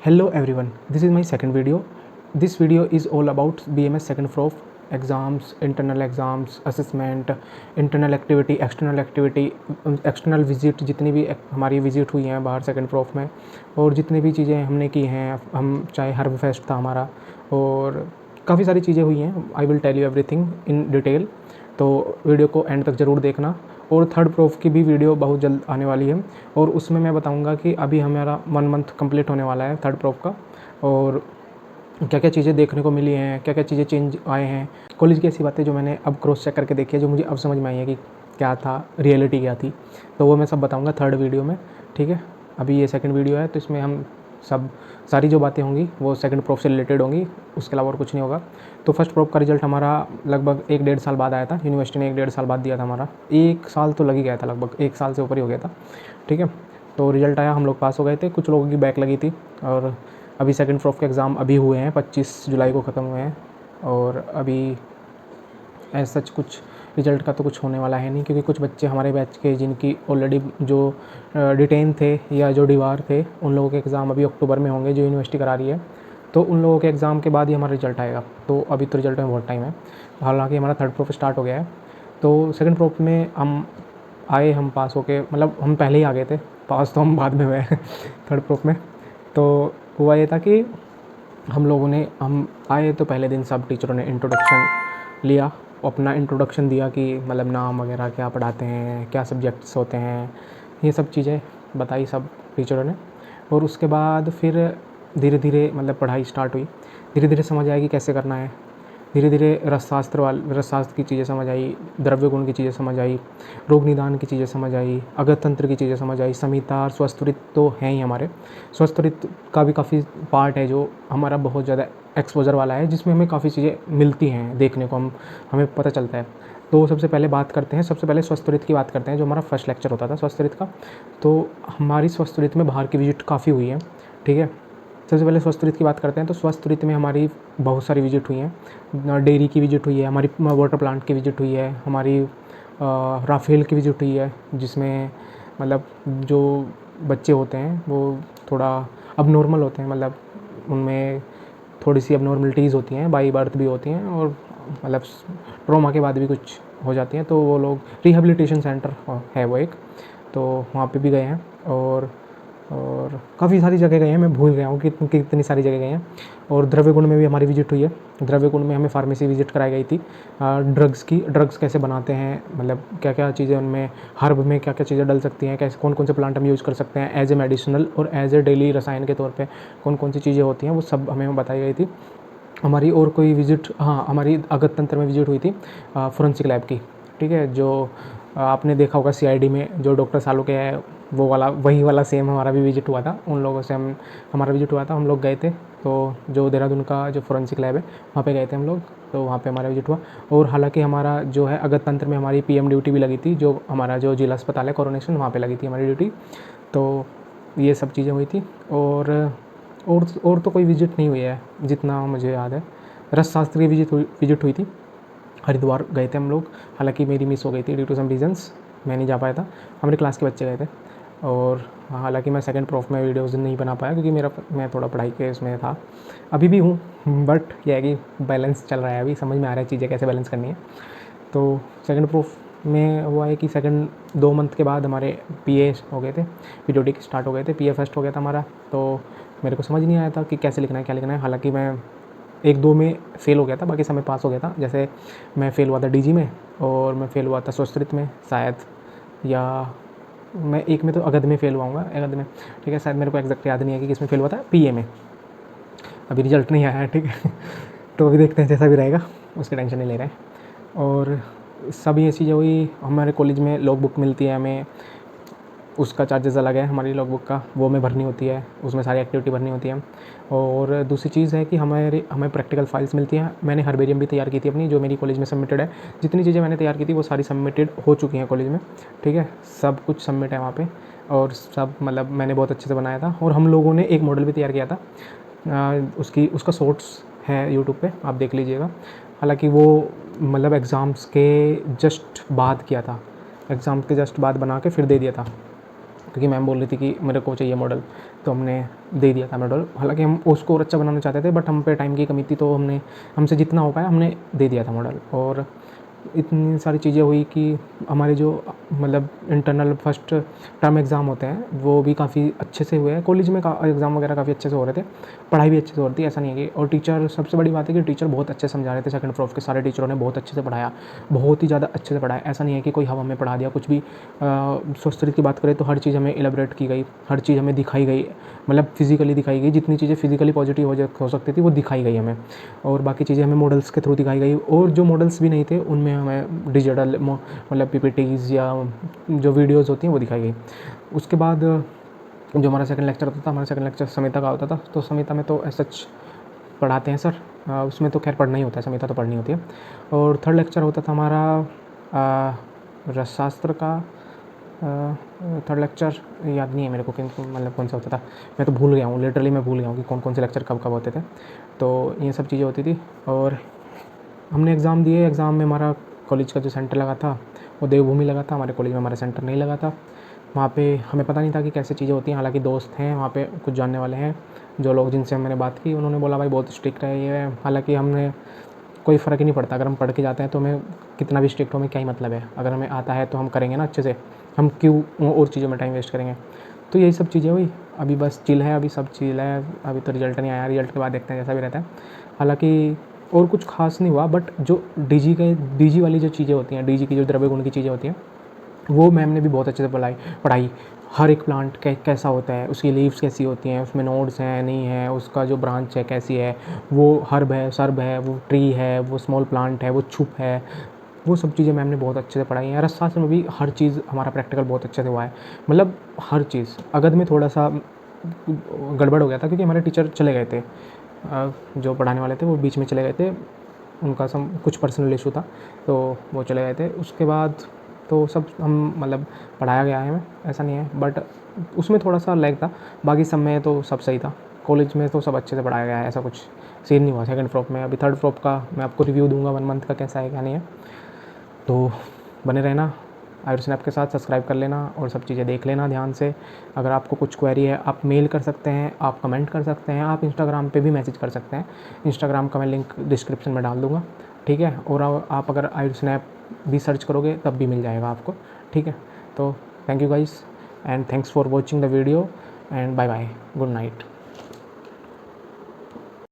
Hello everyone, this is my second video. This video is all about BMS second prof exams, internal exams, assessment, internal activity, external visit, जितनी भी हमारी visit हुई हैं बाहर second prof में, और जितनी भी चीज़ें हमने की हैं, हम चाहे हर्ब फेस्ट था हमारा और काफ़ी सारी चीज़ें हुई हैं। I will tell you everything in detail, तो वीडियो को एंड तक ज़रूर देखना। और थर्ड प्रोफ की भी वीडियो बहुत जल्द आने वाली है और उसमें मैं बताऊंगा कि अभी हमारा 1 मंथ कंप्लीट होने वाला है थर्ड प्रोफ का, और क्या क्या चीज़ें देखने को मिली हैं, क्या क्या चीज़ें चेंज आए हैं, कॉलेज की ऐसी बातें जो मैंने अब क्रॉस चेक करके देखी है, जो मुझे अब समझ में आई है कि क्या था, रियलिटी क्या थी, तो वो मैं सब बताऊंगा थर्ड वीडियो में। ठीक है, अभी ये सेकंड वीडियो है तो इसमें हम सारी जो बातें होंगी वो सेकंड प्रोफ से रिलेटेड होंगी, उसके अलावा और कुछ नहीं होगा। तो फर्स्ट प्रोफ का रिजल्ट हमारा लगभग 1-1.5 साल बाद आया था। यूनिवर्सिटी ने 1-1.5 साल बाद दिया था हमारा, 1 साल तो लग ही गया था, लगभग 1 साल से ऊपर ही हो गया था। ठीक है, तो रिजल्ट आया, हम लोग पास हो गए थे, कुछ लोगों की बैक लगी थी। और अभी सेकंड प्रोफ के एग्ज़ाम अभी हुए हैं, 25 जुलाई को ख़त्म हुए हैं, और अभी ऐसा सच कुछ रिज़ल्ट का तो कुछ होने वाला है नहीं, क्योंकि कुछ बच्चे हमारे बैच के जिनकी ऑलरेडी जो डिटेन थे या जो डीवार थे, उन लोगों के एग्ज़ाम अभी अक्टूबर में होंगे, जो यूनिवर्सिटी करा रही है। तो उन लोगों के एग्ज़ाम के बाद ही हमारा रिज़ल्ट आएगा, तो अभी तो रिज़ल्ट में बहुत टाइम है। हालांकि हमारा थर्ड प्रोफ स्टार्ट हो गया है। तो सेकंड प्रोफ में हम आए, हम पास होके, मतलब हम पहले ही आ गए थे, पास तो हम बाद में हुए थर्ड प्रोफ में। तो हुआ ये था कि हम आए तो पहले दिन सब टीचरों ने इंट्रोडक्शन लिया, अपना इंट्रोडक्शन दिया कि मतलब नाम वगैरह क्या पढ़ाते हैं, क्या सब्जेक्ट्स होते हैं, ये सब चीज़ें बताई सब टीचरों ने। और उसके बाद फिर धीरे धीरे मतलब पढ़ाई स्टार्ट हुई, धीरे धीरे समझ आएगी कैसे करना है, धीरे धीरे रसशास्त्र की चीज़ें समझ आई, द्रव्य गुण की चीज़ें समझ आई, रोग निदान की चीज़ें समझ आई, अगत तंत्र की चीज़ें समझ आई, समीता और स्वस्थरित तो हैं ही हमारे। स्वस्थरित का भी काफ़ी पार्ट है जो हमारा बहुत ज़्यादा एक्सपोजर वाला है, जिसमें हमें काफ़ी चीज़ें मिलती हैं देखने को, हमें पता चलता है। तो सबसे पहले बात करते हैं, सबसे पहले स्वस्थरित की बात करते हैं, जो हमारा फर्स्ट लेक्चर होता था स्वस्थरित का। तो हमारी स्वस्थरित में बाहर की विजिट काफ़ी हुई है। ठीक है, सबसे पहले स्वस्थ ऋतु की बात करते हैं। तो स्वस्थ ऋतु में हमारी बहुत सारी विजिट हुई हैं। डेयरी की विजिट हुई है, हमारी वाटर प्लांट की विजिट हुई है, हमारी राफेल की विजिट हुई है, जिसमें मतलब जो बच्चे होते हैं वो थोड़ा अब नॉर्मल होते हैं, मतलब उनमें थोड़ी सी अब नॉर्मलिटीज़ होती हैं, बाई बर्थ भी होती हैं, और मतलब ट्रॉमा के बाद भी कुछ हो जाती हैं। तो वो लोग रिहेबिलिटेशन सेंटर है वो एक, तो वहाँ पे भी गए हैं। और काफ़ी सारी जगह गए हैं, मैं भूल गया हूँ कि कितनी सारी जगह गए हैं। और द्रव्य गुण में भी हमारी विजिट हुई है। द्रव्य गुण में हमें फार्मेसी विजिट कराई गई थी, ड्रग्स कैसे बनाते हैं, मतलब क्या क्या चीज़ें उनमें, हर्ब में क्या क्या चीज़ें डल सकती हैं, कैसे कौन कौन से प्लांट हम यूज़ कर सकते हैं एज ए मेडिसिनल और एज ए डेली रसायन के तौर पे कौन कौन सी चीज़ें होती हैं, वो सब हमें बताई गई थी। हमारी और कोई विजिट, हाँ, हमारी अगत तंत्र में विजिट हुई थी फोरेंसिक लैब की। ठीक है, जो आपने देखा होगा सीआईडी में जो डॉक्टर सालू के है, वो वाला, वही वाला सेम हमारा भी विजिट हुआ था, उन लोगों से हमारा विजिट हुआ था, हम लोग गए थे। तो जो देहरादून का जो फोरेंसिक लैब है वहाँ पे गए थे हम लोग, तो वहाँ पे हमारा विजिट हुआ। और हालांकि हमारा जो है अगत तंत्र में हमारी पीएम ड्यूटी भी लगी थी, जो हमारा जो जिला अस्पताल है कोरोनेशन, वहाँ पर लगी थी हमारी ड्यूटी। तो ये सब चीज़ें हुई थी। और तो कोई विजिट नहीं हुई है जितना मुझे याद है। रसशास्त्र की विजिट हुई थी, हरिद्वार गए थे हम लोग, हालांकि मेरी मिस हो गई थी ड्यू टू सम रीजंस, मैं नहीं जा पाया था, हमारे क्लास के बच्चे गए थे। और हालांकि मैं सेकंड प्रोफ में वीडियोज़ नहीं बना पाया, क्योंकि मैं थोड़ा पढ़ाई के उसमें था, अभी भी हूँ, बट यह है कि बैलेंस चल रहा है, अभी समझ में आ रहा है चीज़ें कैसे बैलेंस करनी है। तो सेकंड प्रूफ में हुआ है कि सेकंड 2 मंथ के बाद हमारे पीए हो गए थे, पीरियोडिक स्टार्ट हो गए थे, पीए फर्स्ट हो गया था हमारा। तो मेरे को समझ नहीं आया था कि कैसे लिखना है, क्या लिखना है। हालांकि मैं 1-2 में फ़ेल हो गया था, बाकी सब में पास हो गया था। जैसे मैं फ़ेल हुआ था डीजी में, और मैं फ़ेल हुआ था संस्कृत में शायद, या मैं एक में तो अगध में फ़ेल हुआ हूँ, अगध में। ठीक है, शायद मेरे को एग्जैक्ट याद नहीं है कि किसमें फ़ेल हुआ था, पीए में। अभी रिजल्ट नहीं आया है, ठीक है तो अभी देखते हैं, जैसा भी रहेगा उसकी टेंशन नहीं ले रहे हैं। और सब ये चीज़ें हुई। हमारे कॉलेज में लॉग बुक मिलती है हमें, उसका चार्जेस अलग है हमारी लॉग बुक का, वो हमें भरनी होती है, उसमें सारी एक्टिविटी भरनी होती है। और दूसरी चीज़ है कि हमें प्रैक्टिकल फाइल्स मिलती हैं। मैंने हर्बेरियम भी तैयार की थी अपनी, जो मेरी कॉलेज में सबमिटेड है। जितनी चीज़ें मैंने तैयार की थी वो सारी सबमिटेड हो चुकी हैं कॉलेज में। ठीक है, सब कुछ सबमिट है वहाँ पे, और सब मतलब मैंने बहुत अच्छे से बनाया था। और हम लोगों ने एक मॉडल भी तैयार किया था, उसका शॉर्ट्स है यूट्यूब पे, आप देख लीजिएगा। हालांकि वो मतलब एग्ज़ाम्स के जस्ट बाद किया था, एग्ज़ाम के जस्ट बाद बना के फिर दे दिया था। क्योंकि मैम बोल रही थी कि मेरे को चाहिए मॉडल, तो हमने दे दिया था मॉडल। हालांकि हम उसको और अच्छा बनाना चाहते थे, बट हम पे टाइम की कमी थी, तो हमसे जितना हो पाया हमने दे दिया था मॉडल। और इतनी सारी चीज़ें हुई कि हमारे जो मतलब इंटरनल फर्स्ट टर्म एग्ज़ाम होते हैं वो भी काफ़ी अच्छे से हुए हैं। कॉलेज में एग्ज़ाम वगैरह काफ़ी अच्छे से हो रहे थे, पढ़ाई भी अच्छे से हो रही थी, ऐसा नहीं है कि। और टीचर, सबसे बड़ी बात है कि टीचर बहुत अच्छे समझा रहे थे। सेकंड फ्लोर के सारे टीचरों ने बहुत अच्छे से पढ़ाया, बहुत ही ज़्यादा अच्छे से पढ़ाया। ऐसा नहीं है कि कोई हवा में पढ़ा दिया कुछ भी। संस्कृत की बात करें तो हर चीज़ हमें इलेबरेट की गई, हर चीज़ हमें दिखाई गई, मतलब फिजिकली दिखाई गई। जितनी चीज़ें फिजिकली पॉजिटिव हो सकती थी वो दिखाई गई हमें, और बाकी चीज़ें हमें मॉडल्स के थ्रू दिखाई गई। और जो मॉडल्स भी नहीं थे उनमें हमें डिजिटल मतलब पीपीटीज़ या जो वीडियोज़ होती हैं वो दिखाई गई। उसके बाद जो हमारा सेकंड लेक्चर होता था, हमारा सेकंड लेक्चर समिता का होता था। तो समिता में तो सच पढ़ाते हैं सर, उसमें तो खैर पढ़ना ही होता है, समिता तो पढ़नी होती है। और थर्ड लेक्चर होता था हमारा रसशास्त्र का। थर्ड लेक्चर याद नहीं है मेरे को कि मतलब कौन सा होता था, मैं तो भूल गया हूँ, लिटरली मैं भूल गया हूँ कि कौन कौन से लेक्चर कब कब होते थे। तो ये सब चीज़ें होती थी। और हमने एग्ज़ाम दिए। एग्ज़ाम में हमारा कॉलेज का जो सेंटर लगा था वो देवभूमि लगा था, हमारे कॉलेज में हमारा सेंटर नहीं लगा था। वहाँ पे हमें पता नहीं था कि कैसे चीज़ें होती हैं। हालांकि दोस्त हैं वहाँ पे, कुछ जानने वाले हैं, जो लोग जिनसे मैंने बात की उन्होंने बोला भाई बहुत स्ट्रिक्ट है ये। हालांकि हमने कोई फ़र्क ही नहीं पड़ता, अगर हम पढ़ के जाते हैं तो हमें कितना भी स्ट्रिक्ट हो हमें क्या ही मतलब है। अगर हमें आता है तो हम करेंगे ना अच्छे से, हम क्यों और चीज़ों में टाइम वेस्ट करेंगे। तो यही सब चीज़ें हुई। अभी बस चिल है, अभी सब चिल है। अभी तो रिजल्ट नहीं आया, रिजल्ट के बाद देखते हैं जैसा भी रहता है। हालांकि और कुछ खास नहीं हुआ, बट जो डीजी वाली जो चीज़ें होती हैं, डीजी की जो द्रव्य गुण की चीज़ें होती हैं, वो मैम ने भी बहुत अच्छे से पढ़ाई। हर एक प्लांट कैसा होता है, उसकी लीव्स कैसी होती हैं, उसमें नोड्स हैं नहीं है, उसका जो ब्रांच है कैसी है, वो हर्ब है, सर्ब है, वो ट्री है, वो स्मॉल प्लांट है, वो छुप है, वो सब चीज़ें मैम ने बहुत अच्छे से पढ़ाई हैं। रसशास्त्र में भी हर चीज़ हमारा प्रैक्टिकल बहुत अच्छे से हुआ है, मतलब हर चीज़। अगध में थोड़ा सा गड़बड़ हो गया था क्योंकि हमारे टीचर चले गए थे, जो पढ़ाने वाले थे वो बीच में चले गए थे, उनका कुछ पर्सनल इशू था तो वो चले गए थे। उसके बाद तो सब हम मतलब पढ़ाया गया है हमें, ऐसा नहीं है, बट उसमें थोड़ा सा लैग था। बाकी सब में तो सब सही था। कॉलेज में तो सब अच्छे से पढ़ाया गया है, ऐसा कुछ सीन नहीं हुआ सेकंड फ्लॉप में। अभी थर्ड फ्लॉप का मैं आपको रिव्यू दूंगा 1 मंथ का, कैसा है क्या नहीं है। तो बने रहना आयुर्स्नैप के साथ, सब्सक्राइब कर लेना और सब चीज़ें देख लेना ध्यान से। अगर आपको कुछ क्वेरी है आप मेल कर सकते हैं, आप कमेंट कर सकते हैं, आप इंस्टाग्राम पे भी मैसेज कर सकते हैं। इंस्टाग्राम का मैं लिंक डिस्क्रिप्शन में डाल दूँगा, ठीक है। और आप अगर आयुर्स्नैप भी सर्च करोगे तब भी मिल जाएगा आपको, ठीक है। तो thank you guys and thanks for watching the video and bye bye, good night.